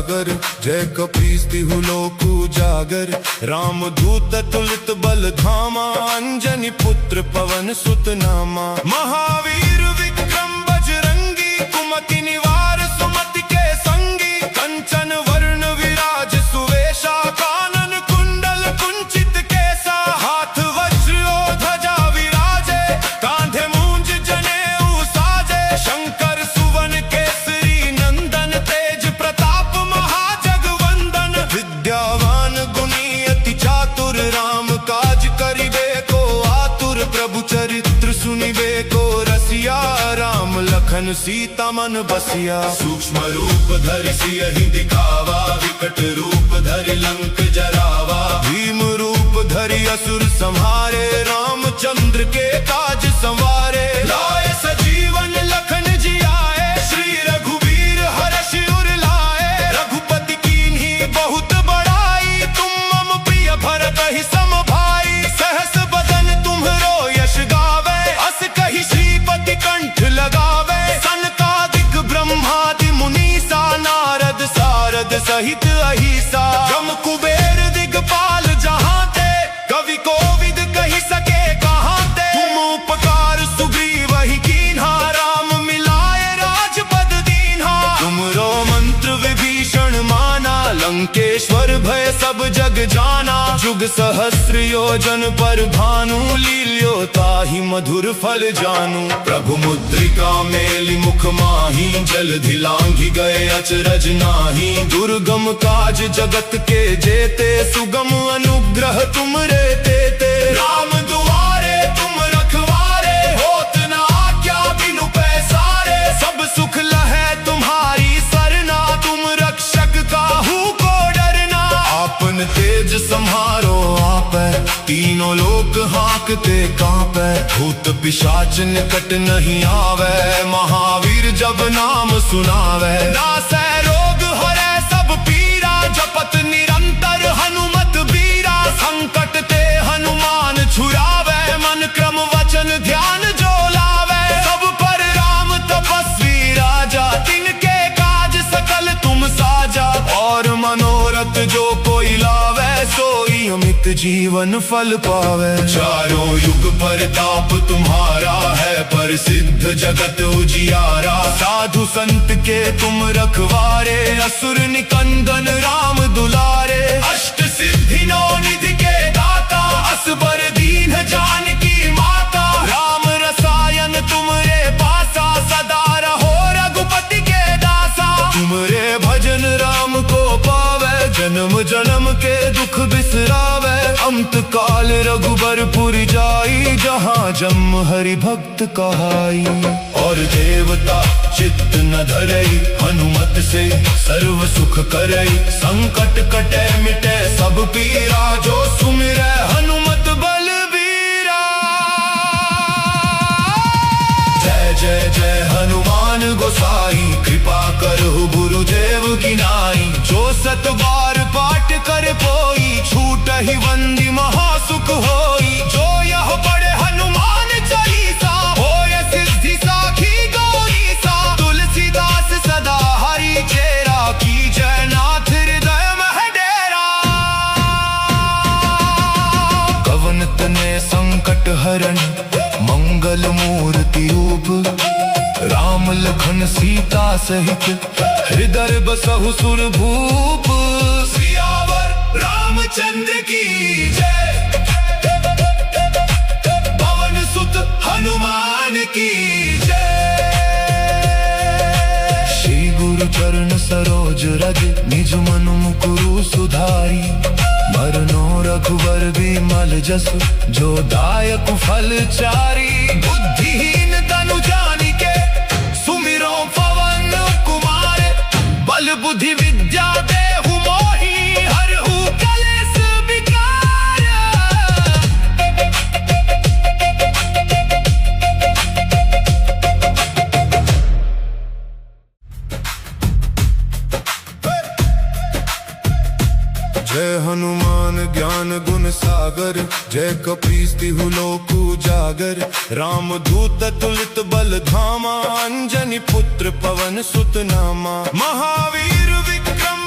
सागर, जय कपीस्तिहु लोकु जागर। रामदूत तुलित बल धामा, अंजनी पुत्र पवन सुत नामा। महावीर विक्रम बजरंगी, कुमति निवार सुमति के संगी। कंचन वर्ण विराज सुवेशा, कानन कुंडल कुंचित केसा। हाथ वज्र और ध्वजा विराजे, कांधे मूंज जनेऊ साजे। शंकर सुवन केसरी नंदन, तेज प्रताप महाजगवंदन। विद्यावान गुणी अति चातुर, राम काज करिबे को आतुर। प्रभु चरित्र सुनिबे को रसिया, राम लखन सीता मन बसिया। सूक्ष्म रूप धरि सियहि दिखावा, विकट रूप धरि लंक जरावा। भीम रूप धरि असुर संहारे, रामचंद्र के काज संवारे। लाए सजीवन लखन जियाए, श्री रघुवीर हर्ष उर लाए। रघुपति कीन्ही बहुत बड़ाई, तुम मम प्रिय भरत ही सम भाई। सहस बदन तुम्हरो यश गावे, अस कहि श्रीपति कंठ लगावे। सनकादिक ब्रह्मादि मुनीसा, नारद सारद सहित अहिसा। ब्रह्म कुबेर दिगपाल जहाँ ते, कवि कोविद कहि सके कहाँ ते। तुम उपकार सुग्रीव ही कीन्हा, राम मिलाए राजपद दीन्हा। तुमरो मंत्र विभीषण माना, लंकेश्वर भय सब जग जाना। जुग सहस्र योजन पर भानु, लील्यो ताहि मधुर फल जानू। प्रभु मुद्रिका मेलि मुख माही, जलधि लांघि गए अचरज नाही। दुर्गम काज जगत के जेते, सुगम अनुग्रह तुमरे तेते। राम दुआरे तुम रखवारे, होत न आज्ञा बिनु पैसारे। सब सुख लहै तुम्हारी सरना, तुम रक्षक काहू को डरना। आपन तेज सम्हारो आपै, तीनों लोक हांकते कांपै। भूत पिशाच निकट नहीं आवे, महावीर जब नाम सुनावे। नासै रोग हरै सब पीरा, जपत निरंतर हनुमत बीरा। संकट ते हनुमान छुड़ावे, मन क्रम वचन ध्यान जो लावे। सब पर राम तपस्वी राजा, तिनके काज सकल तुम साजा। और मनोरथ जो कोई लावे, सोई अमित जीवन फल पावे। चारों युग परताप तुम्हारा है, प्रसिद्ध जगत उजियारा। साधु संत के तुम रखवारे, असुर निकंदन राम दुलारे। अष्ट सिद्धि नौ निधि के दाता, असबर दीन जानकी माता। राम रसायन तुमरे पासा, सदा रहो रघुपति के दासा। तुमरे भजन राम को पावे, जन्म जन्म के दुख बिसरावे। अंत काल रघुबरपुर जाई, जहाँ जन्म हरि भक्त कहाई। और देवता चित्त न धरई, हनुमत से सर्व सुख करई। संकट कटे मिटे सब पीरा, जो सुमिरै हनुमत बलबीरा। जय जय जय हनुमान गोसाई, कृपा करहु गुरुदेव की नाई। जो सत बार पाठ कर पोई, छूटहि बंदी महासुख होई। जो यह पढ़े हनुमान चालीसा, होय सिद्धि साखी गौरीसा। तुलसीदास सदा हरि चेरा, कीजय नाथ हृदय मह डेरा। कवन तने संकट हरण, मंगल मूर्ति रूप। राम लखन सीता सहित, हृदय बसहु सुर भूप। सियावर रामचंद्र की जय, पवन सुत हनुमान की जय। श्री गुरु चरण सरोज रज, निज मनु मुकुरु सुधारी। मरनो रघुवर बिमल जसु, जो दायक फल चारी। बुद्धिहीन तनु जानिके, सुमिरो पवन कुमार। बल बुद्धि विद्या देहु मोहि, हरहु कलेश विकार। जय हनुमान ज्ञान गुण सागर, जय कपीस्तिहु लोकु जागर। रामदूत तुलित बल धामा, अंजनी पुत्र पवन सुत नामा। महावीर विक्रम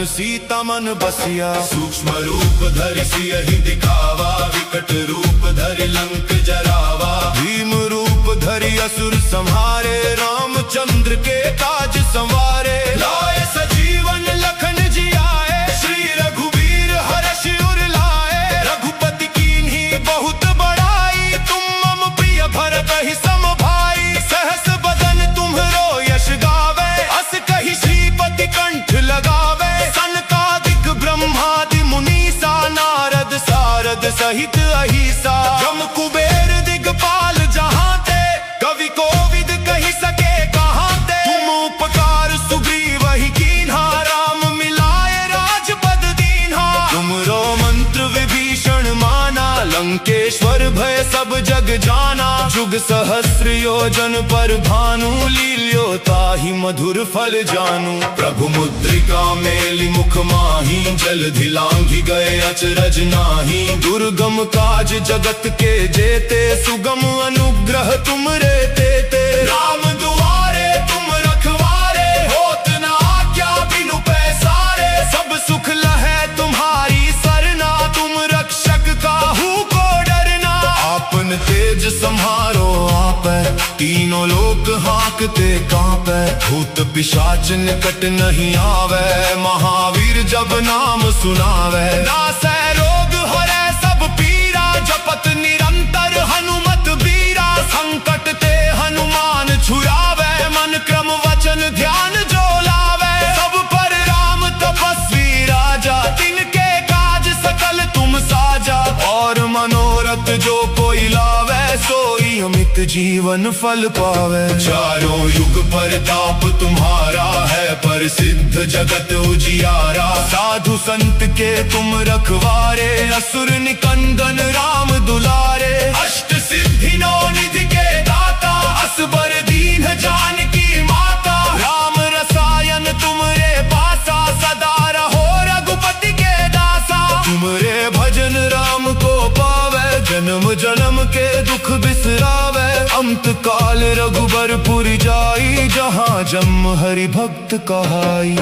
लखन सीता मन बसिया। सूक्ष्म रूप धरि सियहि दिखावा, विकट रूप धरि लंक जरावा। भीम रूप धरि असुर संहारे, रामचंद्र के काज संवारे। लाए सजीवन लखन जी आए, श्री रघुवीर हर्ष उर लाए। रघुपति कीन्ही बहुत बड़ाई, तुम मम प्रिय भरत ही सम भाई। सहस बदन तुम्हरो यश गावे, अस कहि श्रीपति कंठ लगावे। सनकादिक ब्रह्मादि मुनीसा, नारद सारद सहित अहिसा। जम कुबेर दिगपाल जहाँ ते, कवि कोविद कहि सके कहाँ ते। तुम उपकार सुग्रीव ही कीन्हा, राम मिलाए राजपद दीन्हा। तुमरो मंत्र विभीषण माना, लंकेश्वर भय सब जग जाना। जुग सहस्र योजन पर भानु, लील्यो ताहि मधुर फल जानू। प्रभु मुद्रिका मेलि मुख माही, जलधि लांघि गए अचरज नाही। दुर्गम काज जगत के जेते, सुगम अनुग्रह तुमरे तेते। राम दुआरे तुम रखवारे, होत न आज्ञा बिनु पैसारे। सब सुख लहै तुम्हारी सरना, तुम रक्षक काहू को डरना। आपन तेज सम्हारो आपै, तीनों लोक हांकते कांपै। भूत पिशाच निकट नहीं आवे, महावीर जब नाम सुनावे। नासै रोग हरै सब पीरा, जपत निरंतर हनुमत बीरा। संकट ते हनुमान छुड़ावे, मन क्रम वचन ध्यान जो लावे। सब पर राम तपस्वी राजा, तिनके काज सकल तुम साजा। और मनोरथ जो कोई लावे, सोई अमित जीवन फल पावे। चारों युग परताप तुम्हारा है, प्रसिद्ध जगत उजियारा। साधु संत के तुम रखवारे, असुर निकंदन राम दुलारे। अष्ट सिद्धि नौ निधि के दाता, असबर दीन जानकी माता। राम रसायन तुमरे पासा, सदा रहो रघुपति के दासा। तुमरे भजन राम को पावे, जन्म जन्म के दुख बिसरावे। अंत काल रघुबरपुर जाई, जहाँ जम हरि भक्त कहाई।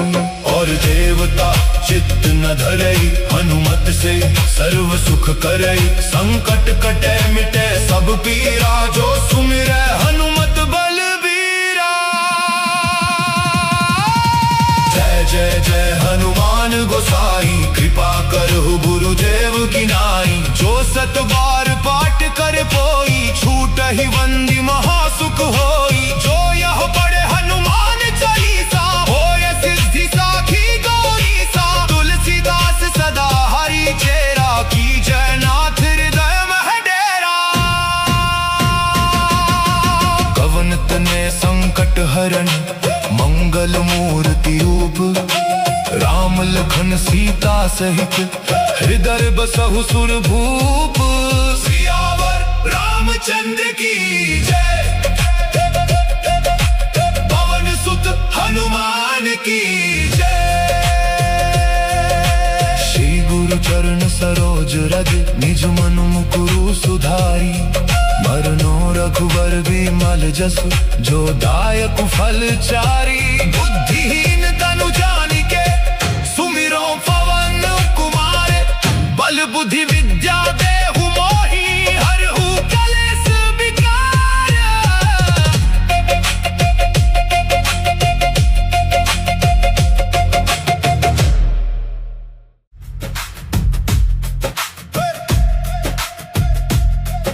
और देवता चित्त न धरई, हनुमत से सर्व सुख करई। संकट कटे मिटे सब पीरा, जो सुमिरै हनुमत बलबीरा। जय जय जय हनुमान गोसाई, कृपा करहु गुरुदेव की नाई। जो सत बार पाठ कर पोई, छूटहि बंदी महासुख होई। जो यह पढ़े हनुमान चालीसा, होय सिद्धि साखी गौरीसा। तुलसीदास सदा हरि चेरा, की जय नाथ हृदय मह डेरा। कवन तने संकट हरण, मंगल मूर्ति रूप। राम लखन सीता सहित, हृदय बसहु सुर भूप। सियावर रामचंद्र की जय, पवन सुत हनुमान की जय। श्री गुरु चरण सरोज रज, निज मनु मुकुरु सुधारी। मरनो रघुबर बिमल जसु, जो दायक फल चारी। बुद्धिहीन तनु जानिके, सुमिरो पवन कुमार। बल बुद्धि विद्या देहु मोहि, हरहु कलेश विकार।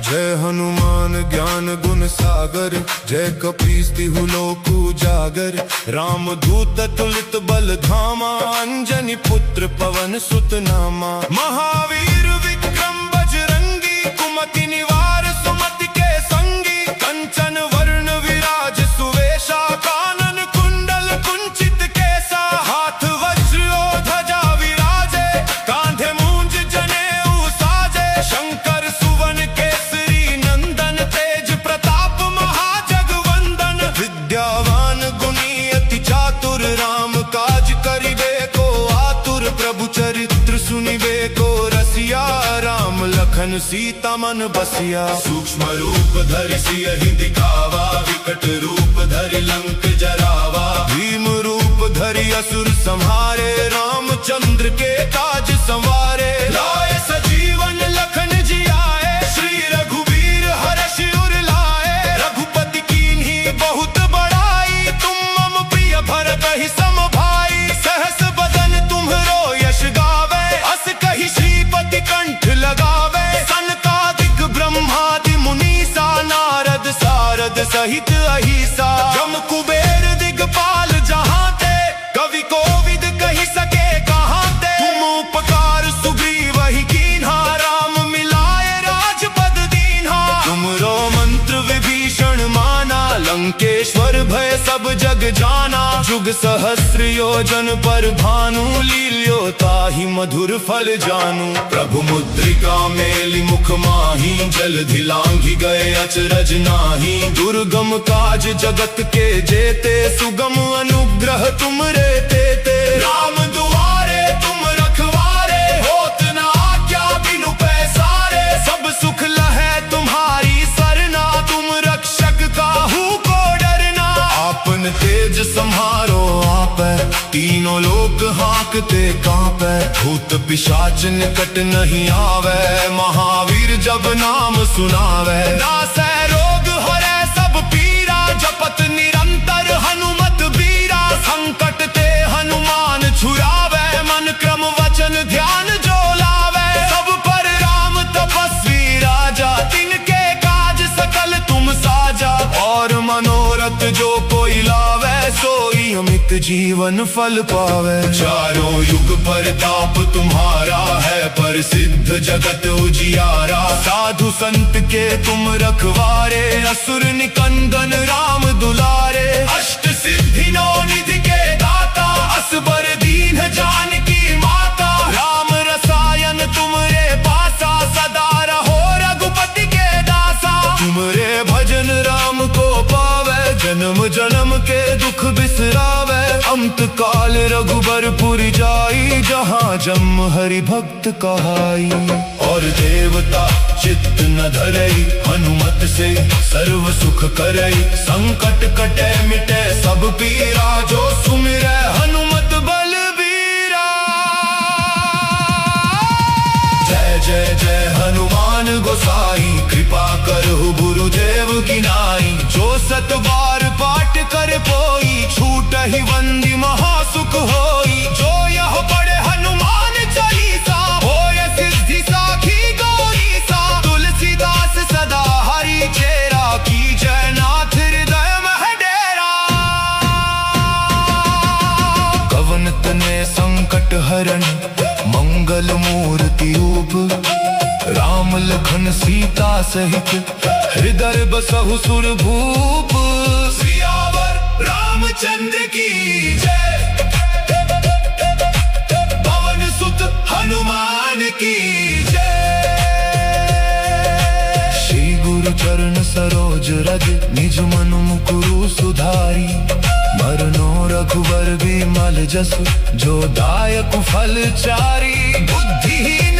जय हनुमान ज्ञान गुण सागर, जय कपीस तिहु लोक उजागर। राम दूत तुलित बल धामा, अंजनी पुत्र पवन सुत नामा। महावीर विक्रम बजरंगी, कुमति निवार सुमति के संगी। कंचन वर्ण विराज सुवेशा, कानन कुंडल कुंचित केसा। हाथ वज्र और ध्वजा विराजे, कांधे मूंज जनेऊ साजे। शंकर सुवन केसरी नंदन, तेज प्रताप महाजगवंदन। विद्यावान गुणी अति चातुर, राम काज करिबे को आतुर। प्रभु चरित्र सुनिबे को रसिया, राम लखन सीता मन बसिया। सूक्ष्म रूप धरि सियहि दिखावा, विकट रूप धरि लंक जरावा। भीम रूप धरि असुर संहारे, रामचंद्र के काज संवारे। लाए सजीवन लखन जी आए, श्री रघुवीर हर्ष उर लाए। रघुपति कीन्ही बहुत बड़ाई, तुम मम प्रिय भरत ही सम भाई। सहस बदन तुम्हरो यश गावे, अस कहि श्रीपति कंठ लगावे। सनकादिक ब्रह्मादि मुनीसा, नारद सारद सहित अहिसा। जम कुबेर दिगपाल जहाँ ते, कवि कोविद कहि सके कहाँ ते। तुम उपकार सुग्रीव ही कीन्हा, राम मिलाए राजपद दीन्हा। तुमरो मंत्र विभीषण माना, लंकेश्वर भय सब जग जाना। जुग सहस्र योजन पर भानु, लील्यो ताहि मधुर फल जानू। प्रभु मुद्रिका मेलि मुख माही, जलधि लांघि गए अचरज नाही। दुर्गम काज जगत के जेते, सुगम अनुग्रह तुमरे तेते। राम दुआरे तुम रखवारे, होत न आज्ञा बिनु पैसारे। सब सुख लहै तुम्हारी सरना, तुम रक्षक काहू को डरना। आपन तेज सम्हारो आपै, तीनों लोक हाँकते कांपै। भूत पिशाच निकट नहीं आवे, महावीर जब नाम सुनावे। नासै रोग हरै सब पीरा, जपत निरंतर हनुमत बीरा। संकट ते हनुमान छुड़ावे, मन क्रम वचन ध्यान जो लावे। सब पर राम तपस्वी राजा, तिनके काज सकल तुम साजा। और मनोरथ जो कोई लावे, सोई अमित जीवन फल पावे। चारों युग परताप तुम्हारा है, प्रसिद्ध जगत उजियारा। साधु संत के तुम रखवारे, असुर निकंदन राम दुलारे। अष्ट सिद्धि नौ निधि के दाता, असबर दीन जानकी माता। राम रसायन तुमरे पासा, सदा रहो रघुपति के दासा। तुमरे भजन राम को पावे, जन्म जन्म के दुख बिसरावे। अंत काल रघुबर जाई, जहाँ जम हरि भक्त कहाई। और देवता चित्त न धरई, हनुमत से सर्व सुख करई। संकट कटे मिटे सब पीरा, जो सुमिरै हनुमत बलबीरा। जय जय जय हनुमान गोसाई, कृपा करहु गुरुदेव की नाई। जो सत बार पाठ कर पोई, छूटहि बंदी महासुख होई। जो यह पढ़े हनुमान चालीसा, होय सिद्धि साखी गौरीसा। तुलसीदास सदा हरि चेरा, की जय नाथ हृदय मह डेरा। कवन तने संकट हरण, मंगल मूर्ति ऊप। राम लखन सीता सहित, हृदय बसहु सुर भूप। सियावर रामचंद्र की जय, पवन सुत हनुमान की जय। श्री गुरु चरण सरोज रज, निज मन मुकुरु सुधारी। मरनो रघुबर बिमल जसु, जो दायक फल चारी। बुद्धिहीन